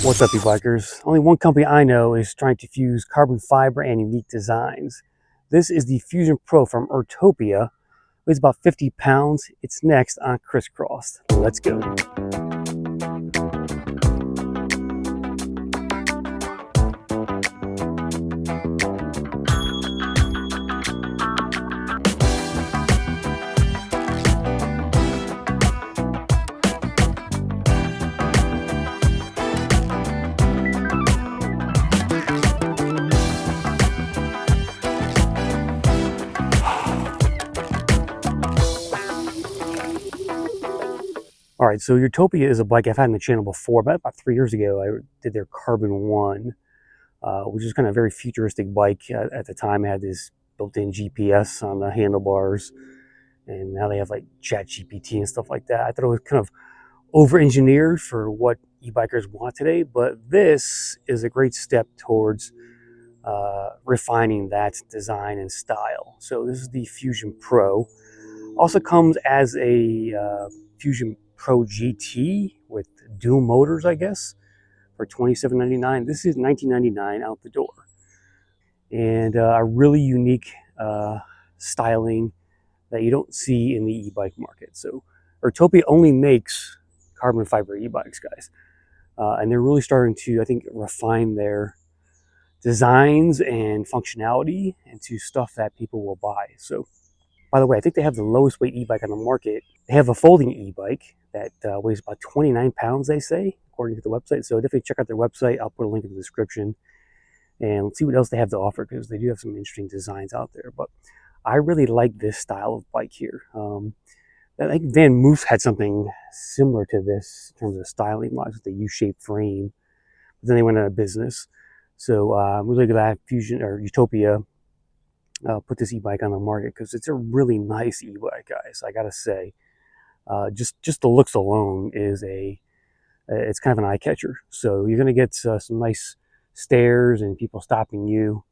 What's up, you bikers? Only one company I know is trying to fuse carbon fiber and unique designs. This is the Fusion Pro from Urtopia. It weighs about 50 pounds. It's next on Crisscross. Let's go. All right, so Urtopia is a bike I've had on the channel before. About 3 years ago, I did their Carbon 1, which is kind of a very futuristic bike. At the time, it had this built-in GPS on the handlebars, and now they have like Chat GPT and stuff like that. I thought it was kind of over-engineered for what e-bikers want today, but this is a great step towards refining that design and style. So this is the Fusion Pro. Also comes as a Fusion Pro GT with dual motors, I guess, for $27.99. This is $19.99 out the door. And a really unique styling that you don't see in the e-bike market. So Urtopia only makes carbon fiber e-bikes, guys. And they're really starting to, I think, refine their designs and functionality into stuff that people will buy. So, by the way, I think they have the lowest weight e-bike on the market. They have a folding e-bike that weighs about 29 pounds, they say, according to the website. So definitely check out their website. I'll put a link in the description. And let's see what else they have to offer, because they do have some interesting designs out there. But I really like this style of bike here. I think Van Moose had something similar to this in terms of styling wise with the U-shaped frame. But then they went out of business. So I'm really glad Fusion or Urtopia put this e-bike on the market, because it's a really nice e-bike, guys. I gotta say, just the looks alone is it's kind of an eye catcher. So you're gonna get some nice stares and people stopping you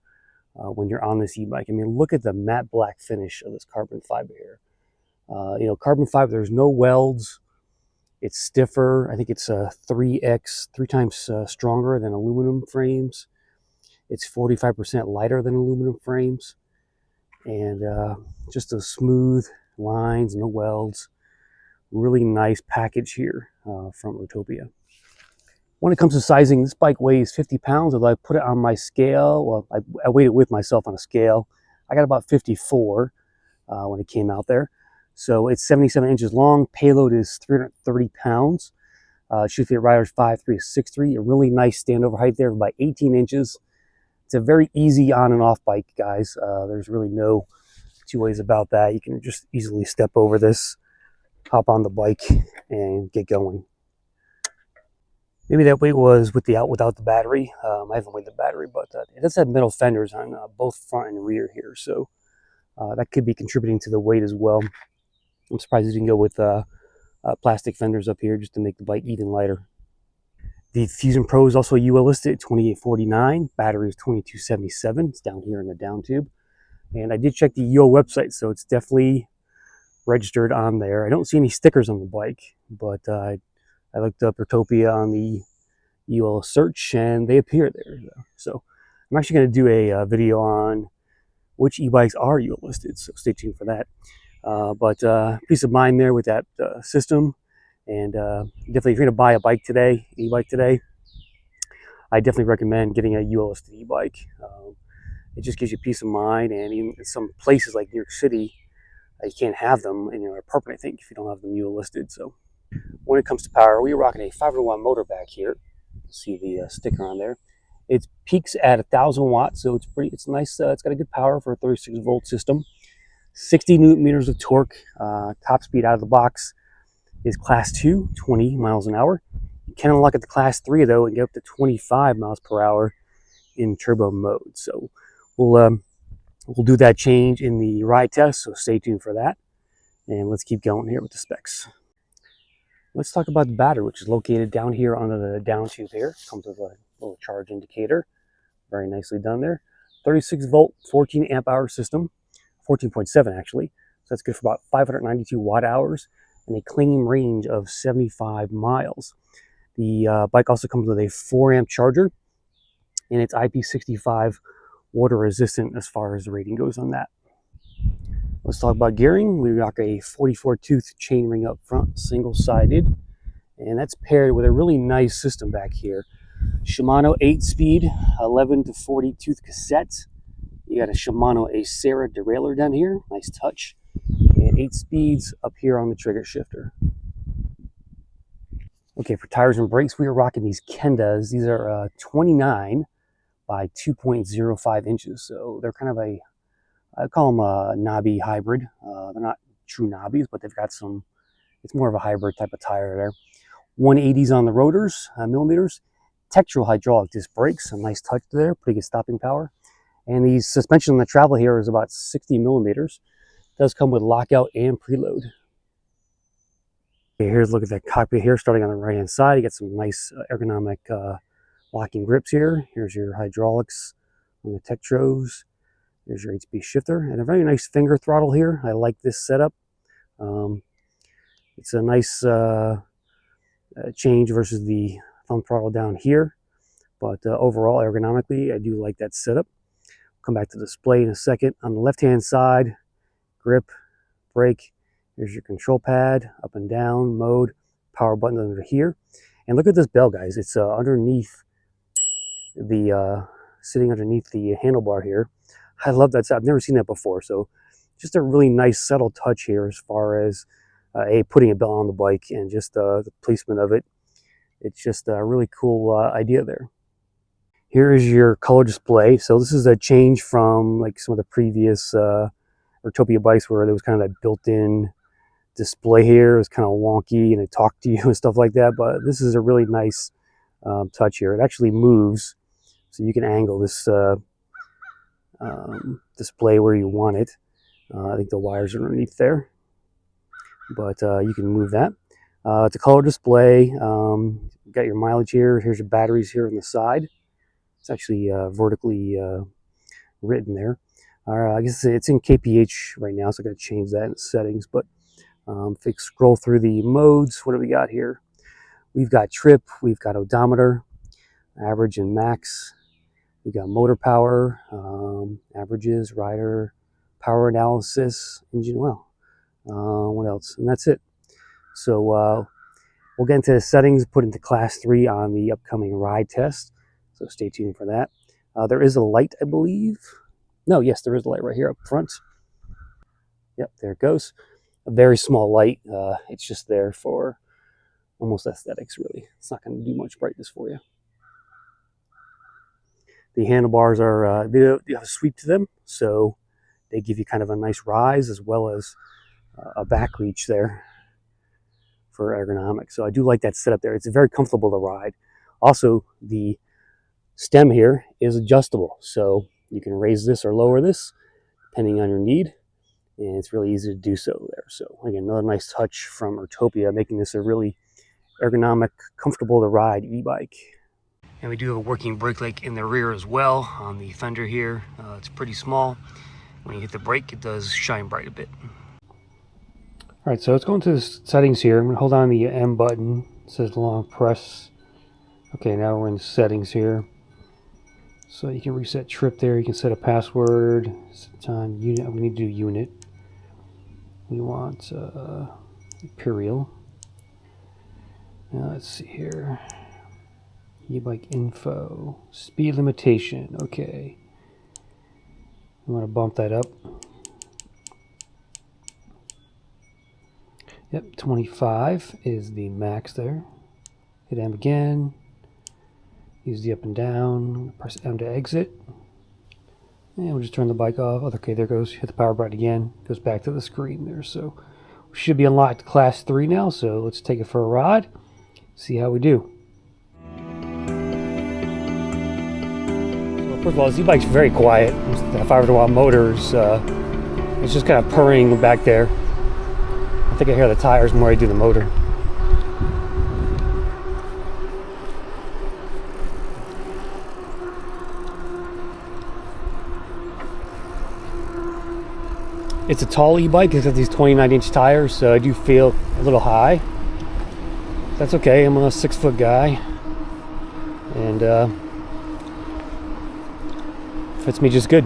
when you're on this e-bike. I mean, look at the matte black finish of this carbon fiber here. Carbon fiber, there's no welds. It's stiffer. I think it's 3 times stronger than aluminum frames. It's 45% lighter than aluminum frames. And just those smooth lines, no welds. Really nice package here from Urtopia. When it comes to sizing, this bike weighs 50 pounds. Although I put it on my scale, well, I weighed it with myself on a scale. I got about 54 when it came out there. So it's 77 inches long. Payload is 330 pounds. Should fit riders 5'3" to 6'3". A really nice standover height there of about 18 inches. It's a very easy on and off bike, guys. There's really no two ways about that. You can just easily step over this, hop on the bike, and get going. Maybe that weight was without the battery. I haven't weighed the battery, but it does have metal fenders on both front and rear here, so that could be contributing to the weight as well. I'm surprised it didn't go with plastic fenders up here just to make the bike even lighter. The Fusion Pro is also UL listed at $28.49. Battery is $22.77. It's down here in the down tube. And I did check the UL website, so it's definitely registered on there. I don't see any stickers on the bike, but I looked up Urtopia on the UL search, and they appear there. So I'm actually going to do a video on which e-bikes are UL listed, so stay tuned for that. But peace of mind there with that system. And definitely, if you're going to buy a bike today, e-bike today, I definitely recommend getting a UL listed e-bike. It just gives you peace of mind, and even in some places like New York City, you can't have them in your apartment, I think, if you don't have them UL listed. So when it comes to power, we're rocking a 501 motor back here. See the sticker on there. It peaks at 1,000 watts, so it's nice. It's got a good power for a 36 volt system. 60 newton meters of torque. Top speed out of the box is class 2, 20 miles an hour. You can unlock it to class 3 though and get up to 25 miles per hour in turbo mode. So we'll do that change in the ride test, so stay tuned for that. And let's keep going here with the specs. Let's talk about the battery, which is located down here under the down tube here. Comes with a little charge indicator. Very nicely done there. 36 volt, 14 amp hour system. 14.7 actually. So that's good for about 592 watt hours and a claim range of 75 miles. The bike also comes with a 4-amp charger, and it's IP65 water resistant as far as the rating goes on that. Let's talk about gearing. We rock a 44 tooth chainring up front, single-sided, and that's paired with a really nice system back here. Shimano 8-speed, 11 to 40 tooth cassette. You got a Shimano Acera derailleur down here, nice touch, and 8 speeds up here on the trigger shifter. Okay, for tires and brakes, we are rocking these Kendas. These are 29 by 2.05 inches, so they're kind of a, I call them a knobby hybrid. They're not true knobbies, but they've got some, it's more of a hybrid type of tire there. 180s on the rotors, millimeters. Textural hydraulic disc brakes, a nice touch there, pretty good stopping power. And the suspension on the travel here is about 60 millimeters. It does come with lockout and preload. Okay, here's a look at that cockpit here, starting on the right hand side. You get some nice ergonomic locking grips here. Here's your hydraulics on the Tektros. There's your 8-speed shifter, and a very nice finger throttle here. I like this setup. It's a nice change versus the thumb throttle down here, but overall ergonomically I do like that setup. Come back to the display in a second. On the left hand side, grip, brake, here's your control pad, up and down, mode, power button under here. And look at this bell, guys. It's underneath the sitting underneath the handlebar here. I love that. I've never seen that before, so just a really nice subtle touch here as far as putting a bell on the bike and just the placement of it. It's just a really cool idea there. Here is your color display. So this is a change from like some of the previous Urtopia bikes where there was kind of that built-in display here. It was kind of wonky and it talked to you and stuff like that, but this is a really nice touch here. It actually moves, so you can angle this display where you want it. I think the wires are underneath there, but you can move that. It's a color display. You got your mileage here. Here's your batteries here on the side. It's actually vertically written there. I guess it's in kph right now, so I got to change that in the settings. But if we scroll through the modes, what do we got here? We've got trip, we've got odometer, average and max. We've got motor power, averages, rider, power analysis, engine oil. What else? And that's it. So we'll get into the settings, put into class 3 on the upcoming ride test. So stay tuned for that. There is a light, I believe. No, yes, there is a light right here up front. Yep, there it goes. A very small light. It's just there for almost aesthetics, really. It's not going to do much brightness for you. The handlebars are, they have a sweep to them, so they give you kind of a nice rise as well as a back reach there for ergonomics. So I do like that setup there. It's very comfortable to ride. Also, the stem here is adjustable, so you can raise this or lower this depending on your need, and it's really easy to do so there. So again, another nice touch from Urtopia, making this a really ergonomic, comfortable to ride e-bike. And we do have a working brake light in the rear as well on the fender here. It's pretty small. When you hit the brake, it does shine bright a bit. All right, so let's go into the settings here. I'm going to hold on the M button. It says long press. Okay, now we're in the settings here. So you can reset trip there. You can set a password. Set time, unit. We need to do unit. We want Imperial. Now let's see here. E-bike info. Speed limitation. Okay. I'm going to bump that up. Yep, 25 is the max there. Hit M again. Use the up and down. Press M to exit. And we'll just turn the bike off. Okay, there goes. Hit the power button again. Goes back to the screen there. So we should be unlocked class 3 now. So let's take it for a ride. See how we do. First of all, this e-bike's very quiet. The 500-watt motors, it's just kind of purring back there. I think I hear the tires more than I do the motor. It's a tall e-bike. It's got these 29-inch tires, so I do feel a little high. That's okay. I'm a 6-foot guy, and fits me just good.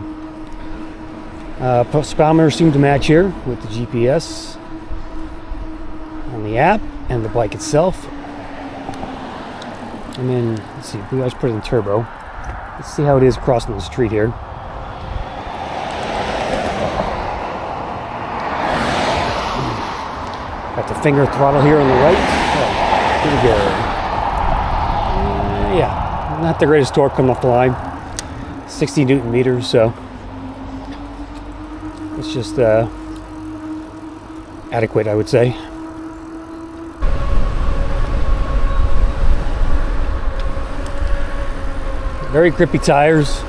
Speedometer seemed to match here with the GPS on the app and the bike itself. And then, let's see, we always put it in turbo. Let's see how it is crossing the street here. Got the finger throttle here on the right. Oh, here we go. Yeah, not the greatest torque coming off the line. 60 Newton meters, so it's just adequate, I would say. Very grippy tires.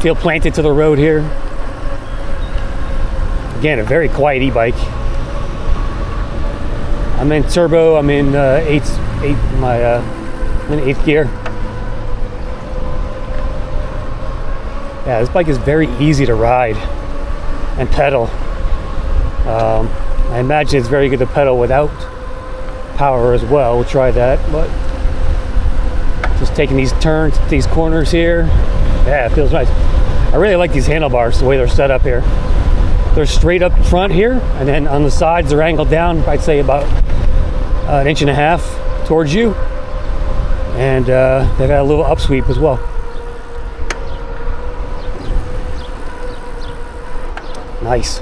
Feel planted to the road here. Again, a very quiet e-bike. I'm in turbo. I'm in eighth gear. Yeah, this bike is very easy to ride and pedal. I imagine it's very good to pedal without power as well. We'll try that, but just taking these turns, these corners here, yeah, it feels nice. I really like these handlebars, the way they're set up here. They're straight up front here, and then on the sides they're angled down, I'd say about 1.5 inches towards you. And they've got a little upsweep as well. Nice.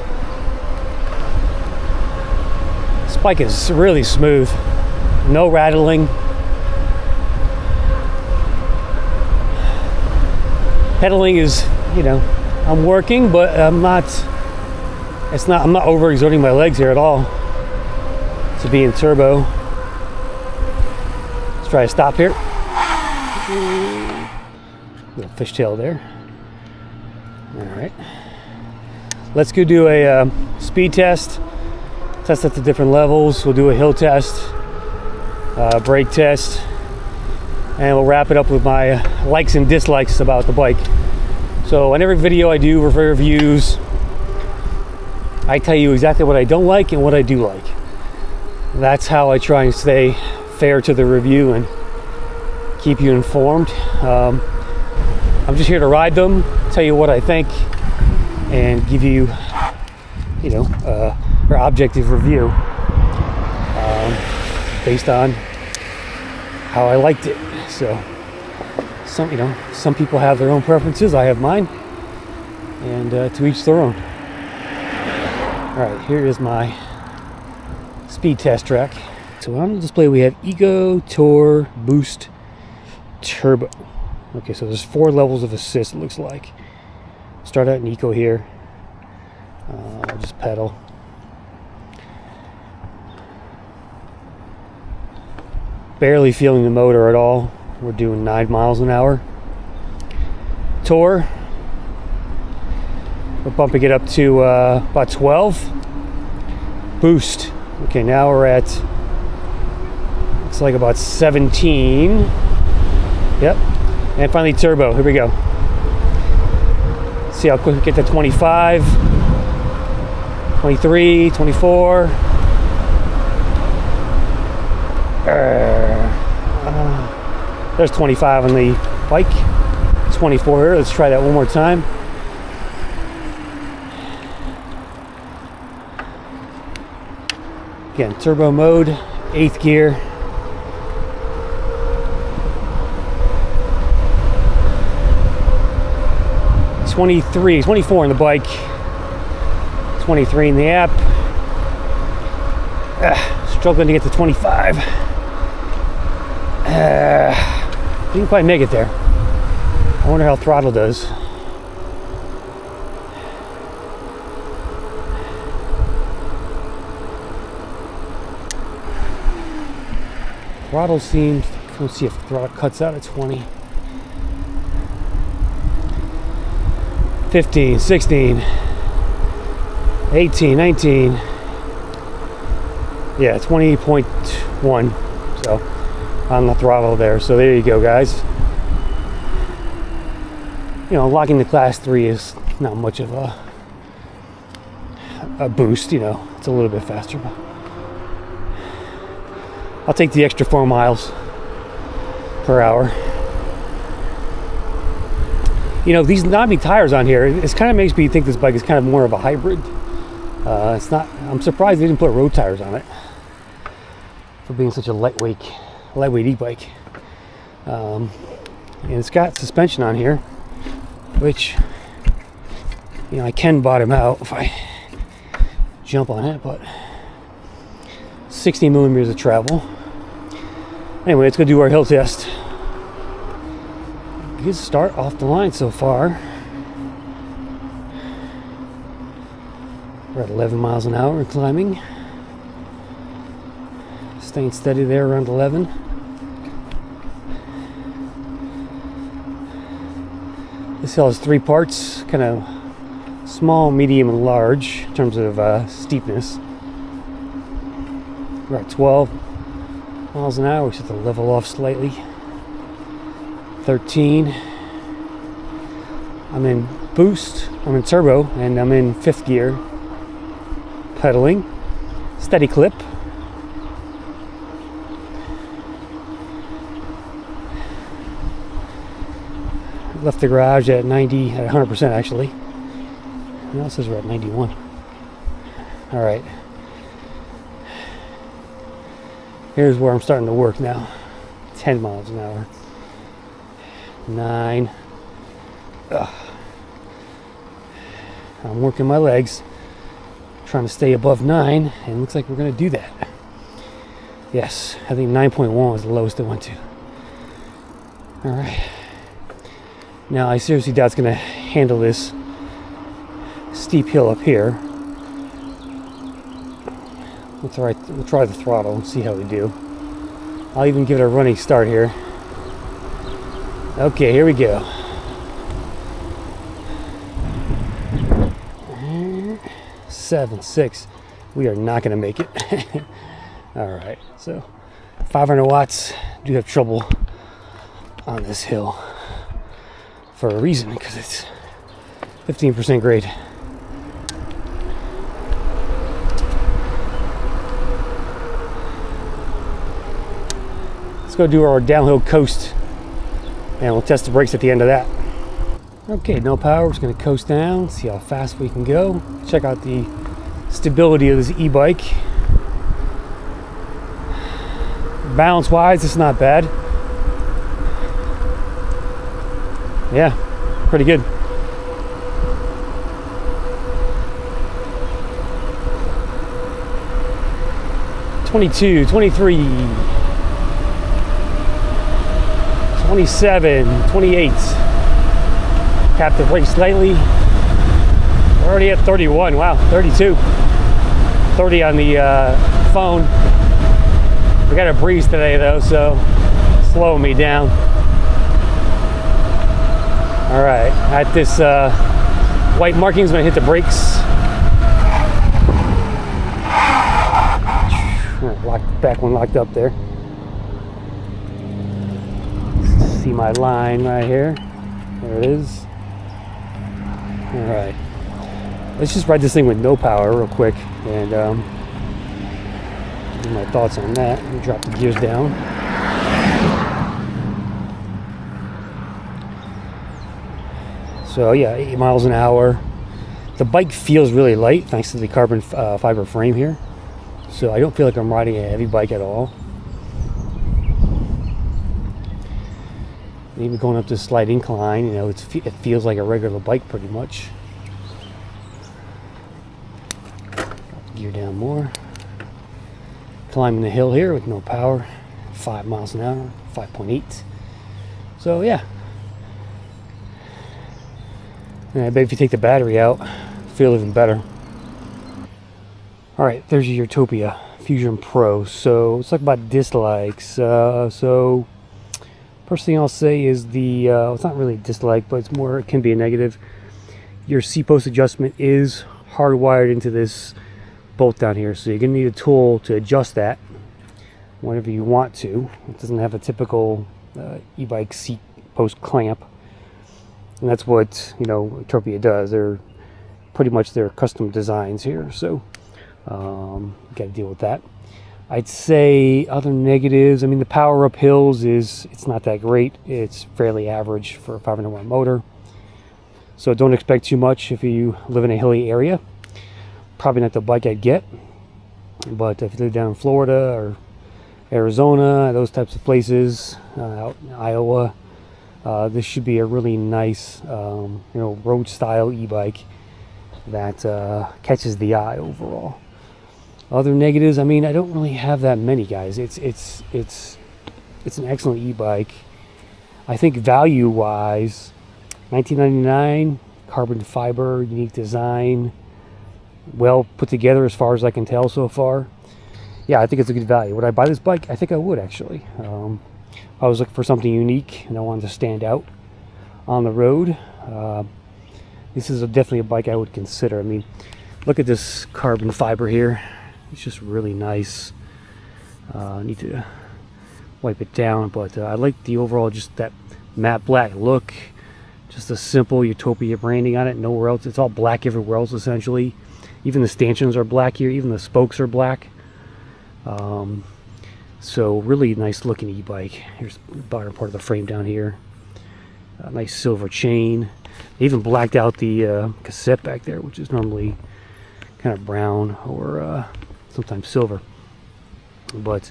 This bike is really smooth. No rattling. Pedaling is, I'm working, but I'm not overexerting my legs here at all to be in turbo. Let's try to stop here. Little fishtail there. All right. Let's go do a speed test. Test at the different levels. We'll do a hill test, brake test, and we'll wrap it up with my likes and dislikes about the bike. So in every video I do for reviews, I tell you exactly what I don't like and what I do like. That's how I try and stay fair to the review and keep you informed. I'm just here to ride them, tell you what I think, and give you, a objective review based on how I liked it. So some people have their own preferences. I have mine, and to each their own. All right, here is my speed test track. So on the display we have Eco, Tour, Boost, Turbo. Okay, so there's 4 levels of assist, it looks like. Start out in Eco here. I'll just pedal. Barely feeling the motor at all. We're doing 9 miles an hour. Tour, we're bumping it up to about 12. Boost, okay, now we're at, looks like about 17. Yep, and finally turbo, here we go. See how quick we get to 25, 23, 24. There's 25 on the bike, 24 here. Let's try that one more time. Again, turbo mode, 8th gear. $23, $24 in the bike, 23 in the app. Struggling to get to 25. Didn't quite make it there. I wonder how throttle does. Throttle seems, let's see if throttle cuts out at 20. 15, 16, 18, 19. Yeah, 20.1. So on the throttle there. So there you go, guys. Locking the class 3 is not much of a boost. It's a little bit faster. But I'll take the extra 4 miles per hour. You know, these knobby tires on here, it kind of makes me think this bike is kind of more of a hybrid. It's not. I'm surprised they didn't put road tires on it for being such a lightweight e-bike. And it's got suspension on here, which, you know, I can bottom out if I jump on it, but 60 millimeters of travel. Anyway, let's go do our hill test. Good start off the line so far. We're at 11 miles an hour and climbing. Staying steady there around 11. This hill has 3 parts, kind of small, medium, and large in terms of steepness. We're at 12 miles an hour. We just have to level off slightly. 13. I'm in boost, I'm in turbo, and I'm in 5th gear. Pedaling. Steady clip. Left the garage at 100% actually. Now it says we're at 91. Alright. Here's where I'm starting to work now. 10 miles an hour. 9. Ugh. I'm working my legs, trying to stay above 9, and it looks like we're going to do that. Yes, I think 9.1 was the lowest it went to. Alright. Now I seriously doubt it's going to handle this steep hill up here. We'll try the throttle and see how we do. I'll even give it a running start here. Okay, here we go. 7, 6. We are not going to make it. Alright, so 500 watts. Do have trouble on this hill for a reason, because it's 15% grade. Let's go do our downhill coast, and we'll test the brakes at the end of that. Okay, no power. We're just going to coast down, see how fast we can go. Check out the stability of this e-bike. Balance wise, it's not bad. Yeah, pretty good. $22, $23, $27, $28. Tap the brake slightly. We're already at 31. Wow, 32. 30 on the phone. We got a breeze today though, so slowing me down. All right, at this white markings, I'm gonna hit the brakes. Back one locked up there. See my line right here. There it is. All right, let's just ride this thing with no power real quick, and give my thoughts on that. Let me drop the gears down. So yeah, 8 miles an hour. The bike feels really light thanks to the carbon fiber frame here, so I don't feel like I'm riding a heavy bike at all. Even going up this slight incline, you know, it feels like a regular bike pretty much. Gear down more. Climbing the hill here with no power. 5 miles an hour, 5.8. So yeah. And I bet if you take the battery out, feel even better. All right, there's your Urtopia Fusion Pro. So let's talk about dislikes. So first thing I'll say is the, it's not really a dislike, but it's more, it can be a negative. Your C-post adjustment is hardwired into this bolt down here, so you're going to need a tool to adjust that whenever you want to. It doesn't have a typical e-bike seat post clamp, and that's what, you know, Urtopia does. They're pretty much their custom designs here, so you got to deal with that. I'd say other negatives, I mean, the power up hills it's not that great. It's fairly average for a 500 motor. So don't expect too much if you live in a hilly area. Probably not the bike I'd get. But if you live down in Florida or Arizona, those types of places, out in Iowa, this should be a really nice, road style e-bike that catches the eye overall. Other negatives, I mean, I don't really have that many, guys. It's an excellent e-bike. I think value-wise, $19.99, carbon fiber, unique design, well put together as far as I can tell so far. Yeah, I think it's a good value. Would I buy this bike? I think I would, actually. I was looking for something unique and I wanted to stand out on the road. This is definitely a bike I would consider. I mean, look at this carbon fiber here. It's just really nice. I need to wipe it down, but I like the overall, just that matte black look. Just a simple Urtopia branding on it, nowhere else. It's all black everywhere else, essentially. Even the stanchions are black here, even the spokes are black. So really nice looking e-bike. Here's the bottom part of the frame down here. A nice silver chain. They even blacked out the cassette back there, which is normally kind of brown or sometimes silver. But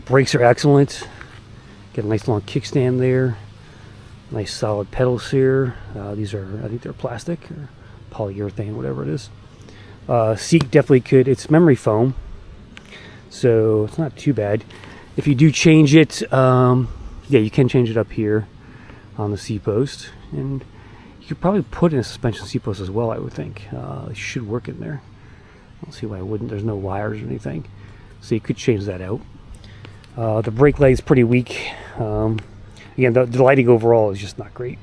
brakes are excellent. Got a nice long kickstand there. Nice solid pedals here. These are, I think they're plastic or polyurethane, whatever it is. Seat definitely could, it's memory foam, so it's not too bad. If you do change it, yeah, you can change it up here on the seat post, and you could probably put in a suspension seat post as well, I would think. It should work in there. I don't see why it wouldn't. There's no wires or anything, so you could change that out. The brake leg is pretty weak. Again, the lighting overall is just not great.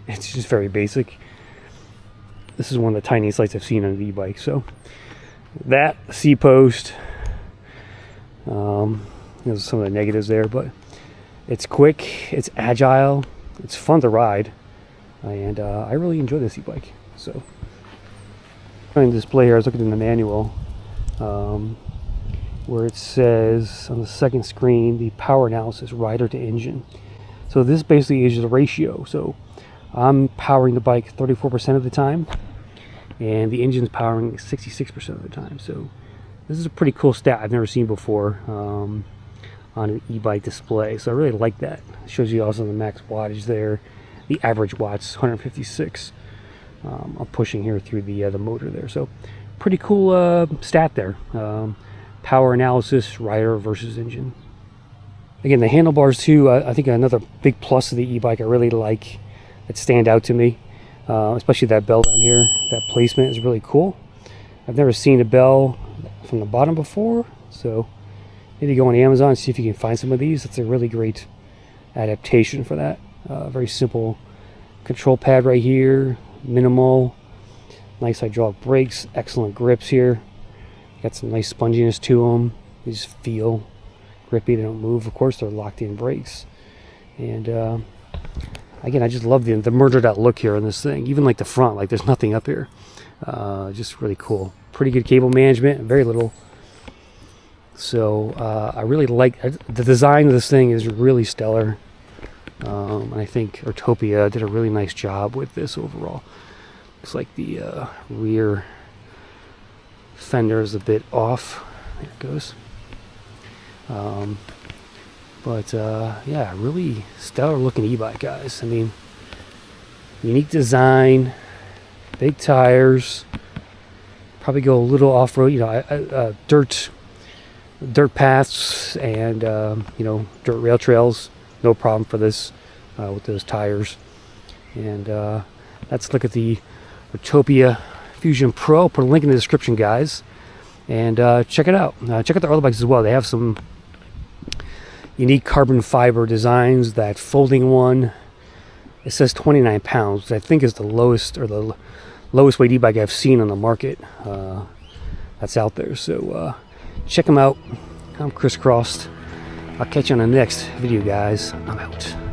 It's just very basic. This is one of the tiniest lights I've seen on an e-bike. So that seat post, there's some of the negatives there, but it's quick, it's agile, it's fun to ride, and I really enjoy this e-bike. So on the display here, I was looking in the manual, where it says on the second screen, the power analysis, rider to engine. So this basically is the ratio. So I'm powering the bike 34% of the time, and the engine's powering 66% of the time. So this is a pretty cool stat I've never seen before on an e-bike display. So I really like that. It shows you also the max wattage there. The average watts, 156. I'm pushing here through the motor there. So pretty cool stat there. Power analysis, rider versus engine. Again, the handlebars too, I think another big plus of the e-bike I really like that stand out to me, especially that bell down here. That placement is really cool. I've never seen a bell from the bottom before, so maybe go on Amazon and see if you can find some of these. It's a really great adaptation for that. Very simple control pad right here, minimal, nice hydraulic brakes, excellent grips here. Got some nice sponginess to them. They just feel grippy, they don't move. Of course, they're locked in brakes. And again, I just love the murdered out look here on this thing. Even like the front, like there's nothing up here. Just really cool. Pretty good cable management, very little. So I really like the design of this thing is really stellar. And I think Urtopia did a really nice job with this overall. Looks like the rear fender is a bit off. There it goes. Yeah, really stellar looking e-bike, guys. I mean, unique design, big tires, probably go a little off-road, dirt paths and dirt rail trails, no problem for this with those tires. And let's look at the Urtopia Fusion Pro. I'll put a link in the description, guys, and check it out. Check out the other bikes as well. They have some unique carbon fiber designs. That folding one, it says 29 pounds, which I think is the lowest weight e-bike I've seen on the market that's out there. So check them out. I'm crisscrossed. I'll catch you on the next video, guys. I'm out.